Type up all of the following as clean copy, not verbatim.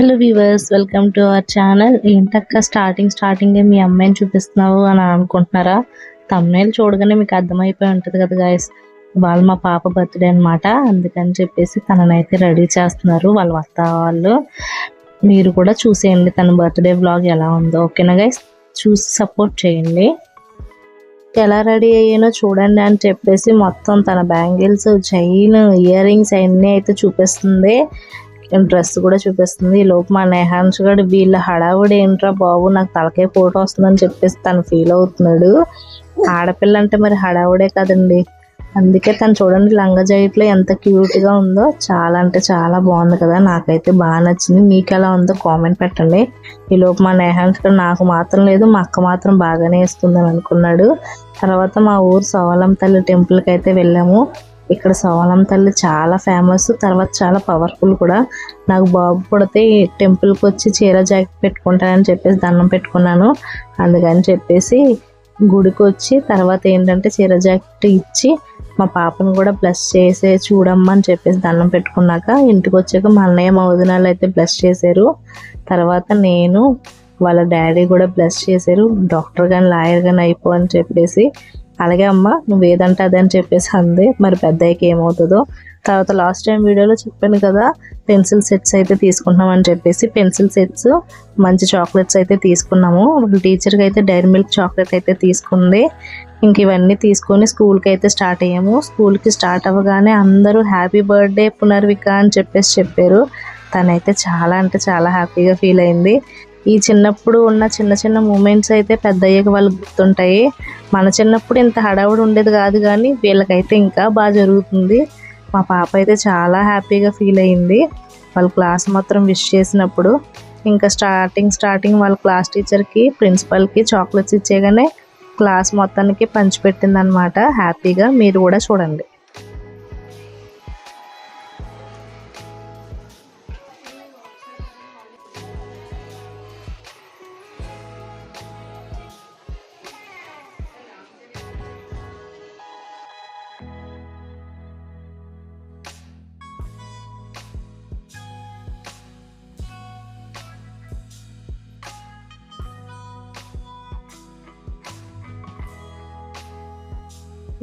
Hello viewers, welcome to our channel. ఏంటక్క starting మీ అమ్మాయిని చూపిస్తున్నావు అని అనుకుంటున్నారా? థంబ్నెయిల్ చూడగానే మీకు అర్థమైపోయి ఉంటుంది కదా గైస్. వాళ్ళు మా పాప బర్త్డే అనమాట. అందుకని చెప్పేసి తననైతే రెడీ చేస్తున్నారు వాళ్ళ అత్త వాళ్ళు. మీరు కూడా చూసేయండి తన బర్త్డే వ్లాగ్ ఎలా ఉందో. ఓకేనా గైస్, చూసి సపోర్ట్ చేయండి. ఎలా రెడీ అయ్యానో చూడండి అని చెప్పేసి మొత్తం తన బ్యాంగిల్స్, చైన్, ఇయర్ రింగ్స్ అన్నీ అయితే చూపిస్తుంది. డ్రెస్ కూడా చూపిస్తుంది. ఈ లోపు మా నేహాన్స్ గడు వీళ్ళ హడావుడి ఏంట్రా బాబు, నాకు తలకాయ పోటు వస్తుందని చెప్పేసి తను ఫీల్ అవుతున్నాడు. ఆడపిల్ల అంటే మరి హడావుడే కదండి. అందుకే తను చూడండి లంగా జాకెట్లో ఎంత క్యూట్గా ఉందో. చాలా అంటే చాలా బాగుంది కదా, నాకైతే బాగా నచ్చింది. మీకు ఎలా ఉందో కామెంట్ పెట్టండి. ఈ లోపు మా నేహాన్స్ గడు నాకు మాత్రం లేదు, మా అక్క మాత్రం బాగానే వేస్తుందని అనుకున్నాడు. తర్వాత మా ఊరు సోవలం తల్లి టెంపుల్కి అయితే వెళ్ళాము. ఇక్కడ సోవలం తల్లి చాలా ఫేమస్, తర్వాత చాలా పవర్ఫుల్ కూడా. నాకు బాబు పుడితే టెంపుల్కి వచ్చి చీర జాకెట్ పెట్టుకుంటానని చెప్పేసి దండం పెట్టుకున్నాను. అందుకని చెప్పేసి గుడికి వచ్చి తర్వాత ఏంటంటే చీర జాకెట్ ఇచ్చి మా పాపను కూడా బ్లెస్ చేసే చూడమ్మా అని చెప్పేసి దండం పెట్టుకున్నాక ఇంటికి వచ్చాక మా అన్నయ్య మా వదినాలు అయితే బ్లెస్ చేశారు. తర్వాత నేను వాళ్ళ డాడీ కూడా బ్లెస్ చేశారు. డాక్టర్ కానీ లాయర్ కానీ అయిపో అని చెప్పేసి. అలాగే అమ్మ నువ్వు ఏదంటే అదే అని చెప్పేసి అంది. మరి పెద్దయ్యకి ఏమవుతుందో. తర్వాత లాస్ట్ టైం వీడియోలో చెప్పాను కదా, పెన్సిల్ సెట్స్ అయితే తీసుకుంటున్నాం అని చెప్పేసి. పెన్సిల్ సెట్స్, మంచి చాక్లెట్స్ అయితే తీసుకున్నాము. టీచర్కి అయితే డైరీ మిల్క్ చాక్లెట్ అయితే తీసుకుంది. ఇంక ఇవన్నీ తీసుకొని స్కూల్కి అయితే స్టార్ట్ అయ్యాము. స్కూల్కి స్టార్ట్ అవ్వగానే అందరూ హ్యాపీ బర్త్డే పునర్విక అని చెప్పేసి చెప్పారు. తనైతే చాలా అంటే చాలా హ్యాపీగా ఫీల్ అయింది. ఈ చిన్నప్పుడు ఉన్న చిన్న చిన్న మూమెంట్స్ అయితే పెద్ద అయ్యాక వాళ్ళకి గుర్తుంటాయి. మన చిన్నప్పుడు ఇంత హడావుడి ఉండేది కాదు, కానీ వీళ్ళకైతే ఇంకా బాగా జరుగుతుంది. మా పాప అయితే చాలా హ్యాపీగా ఫీల్ అయింది వాళ్ళ క్లాస్ మాత్రం విష్ చేసినప్పుడు. ఇంకా స్టార్టింగ్ వాళ్ళ క్లాస్ టీచర్కి, ప్రిన్సిపల్కి చాక్లెట్స్ ఇచ్చేగానే క్లాస్ మొత్తానికి పంచిపెట్టింది అనమాట హ్యాపీగా. మీరు కూడా చూడండి.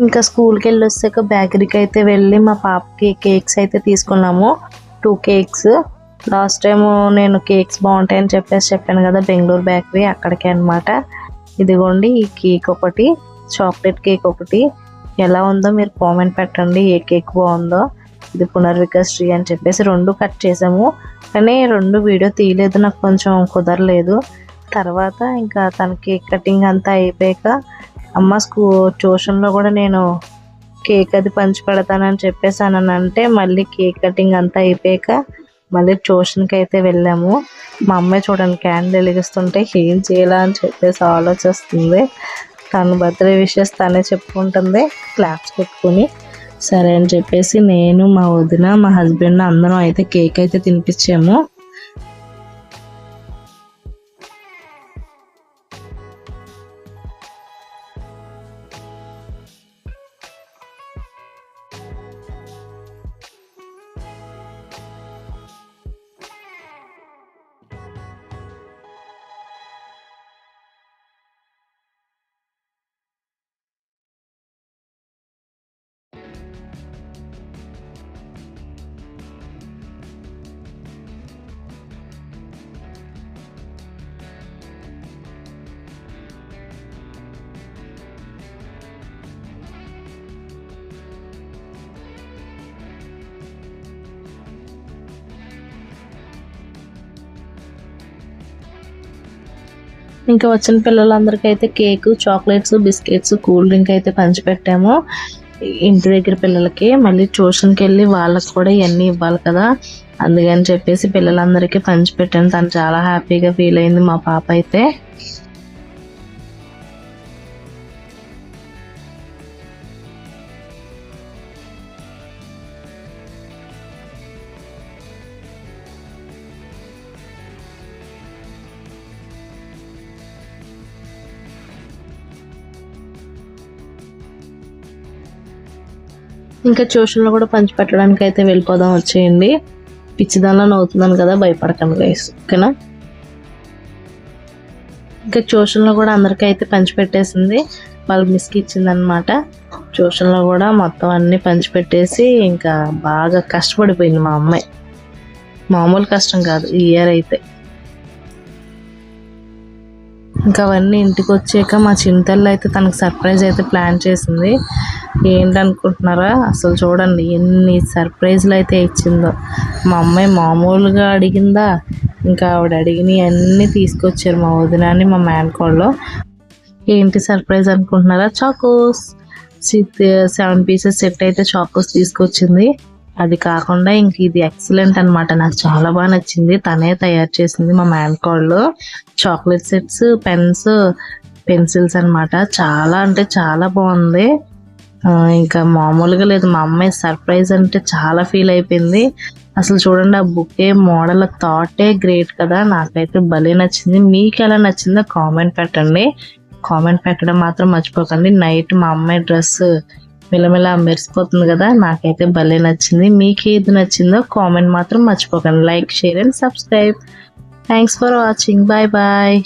ఇంకా స్కూల్కి వెళ్ళి వచ్చాక బేకరీకి అయితే వెళ్ళి మా పాపకి కేక్స్ అయితే తీసుకున్నాము. 2 కేక్స్. లాస్ట్ టైం నేను కేక్స్ బాగుంటాయని చెప్పేసి చెప్పాను కదా, బెంగళూరు బేకరీ అక్కడికే అనమాట. ఇదిగోండి ఈ కేక్ ఒకటి, చాక్లెట్ కేక్ ఒకటి. ఎలా ఉందో మీరు కామెంట్ పెట్టండి, ఏ కేక్ బాగుందో. ఇది పునర్విక శ్రీ అని చెప్పేసి 2 కట్ చేసాము, కానీ 2 వీడియో తీయలేదు, నాకు కొంచెం కుదరలేదు. తర్వాత ఇంకా తన కేక్ కటింగ్ అంతా అయిపోయాక అమ్మ ట్యూషన్లో కూడా నేను కేక్ అది పంచి పెడతానని చెప్పేసి అంటే మళ్ళీ కేక్ కటింగ్ అంతా అయిపోయాక మళ్ళీ ట్యూషన్కి అయితే వెళ్ళాము. మా అమ్మాయి చూడండి క్యాండిల్ వెలిగిస్తుంటే ఏం చేయాలా అని చెప్పేసి ఆలోచిస్తుంది. తన బర్త్డే విషెస్ తనే చెప్పుకుంటుంది క్లాప్స్ పెట్టుకుని. సరే అని చెప్పేసి నేను, మా వదిన, మా హస్బెండ్ అందరం అయితే కేక్ అయితే తినిపించాము. ఇంకా వచ్చిన పిల్లలందరికీ అయితే cake, chocolates, biscuits, cool drink అయితే పంచిపెట్టాము ఇంటి దగ్గర పిల్లలకి. మళ్ళీ ట్యూషన్కి వెళ్ళి వాళ్ళకి కూడా ఇవన్నీ ఇవ్వాలి కదా, అందుకని చెప్పేసి పిల్లలందరికీ పంచిపెట్టాను. తను చాలా హ్యాపీగా ఫీల్ అయింది మా పాప అయితే. ఇంకా ట్యూషన్లో కూడా పంచిపెట్టడానికి అయితే వెళ్ళిపోదాం వచ్చేయండి. పిచ్చిదానిలో నవ్వుతున్నాను కదా, భయపడకండి గైస్, ఓకేనా. ఇంకా ట్యూషన్లో కూడా అందరికీ అయితే పంచిపెట్టేసింది, వాళ్ళ మిస్కి ఇచ్చిందనమాట. ట్యూషన్లో కూడా మొత్తం అన్నీ పంచిపెట్టేసి ఇంకా బాగా కష్టపడిపోయింది మా అమ్మాయి. మామూలు కష్టం కాదు ఈ ఇయర్ అయితే. ఇంకా అవన్నీ ఇంటికి వచ్చాక మా చింతల్లో అయితే తనకు సర్ప్రైజ్ అయితే ప్లాన్ చేసింది. ఏంటనుకుంటున్నారా, అసలు చూడండి ఎన్ని సర్ప్రైజ్లు అయితే ఇచ్చిందో. మా అమ్మాయి మామూలుగా అడిగిందా, ఇంకా ఆవిడ అడిగినవి అన్నీ తీసుకొచ్చారు మా వదినాన్ని మా మేనకోళ్ళు. ఏంటి సర్ప్రైజ్ అనుకుంటున్నారా, చాకోస్ 7 పీసెస్ సెట్ అయితే చాకోస్ తీసుకొచ్చింది. అది కాకుండా ఇంక ఇది ఎక్సలెంట్ అనమాట, నాకు చాలా బాగా నచ్చింది. తనే తయారు చేసింది మా మేనకోళ్ళు. చాక్లెట్ సెట్స్, పెన్స్, పెన్సిల్స్ అనమాట. చాలా అంటే చాలా బాగుంది. ఇంకా మామూలుగా లేదు. మా అమ్మాయి సర్ప్రైజ్ అంటే చాలా ఫీల్ అయిపోయింది. అసలు చూడండి, ఆ బుకే మోడల్ థాటే గ్రేట్ కదా, నాకైతే భలే నచ్చింది. మీకు ఎలా నచ్చిందో కామెంట్ పెట్టండి. కామెంట్ పెట్టడం మాత్రం మర్చిపోకండి. నైట్ మా అమ్మాయి డ్రెస్ మిలమిలా మెరిసిపోతుంది కదా, నాకైతే భలే నచ్చింది. మీకు ఏది నచ్చిందో కామెంట్ మాత్రం మర్చిపోకండి. Like, share and subscribe. Thanks for watching. Bye bye.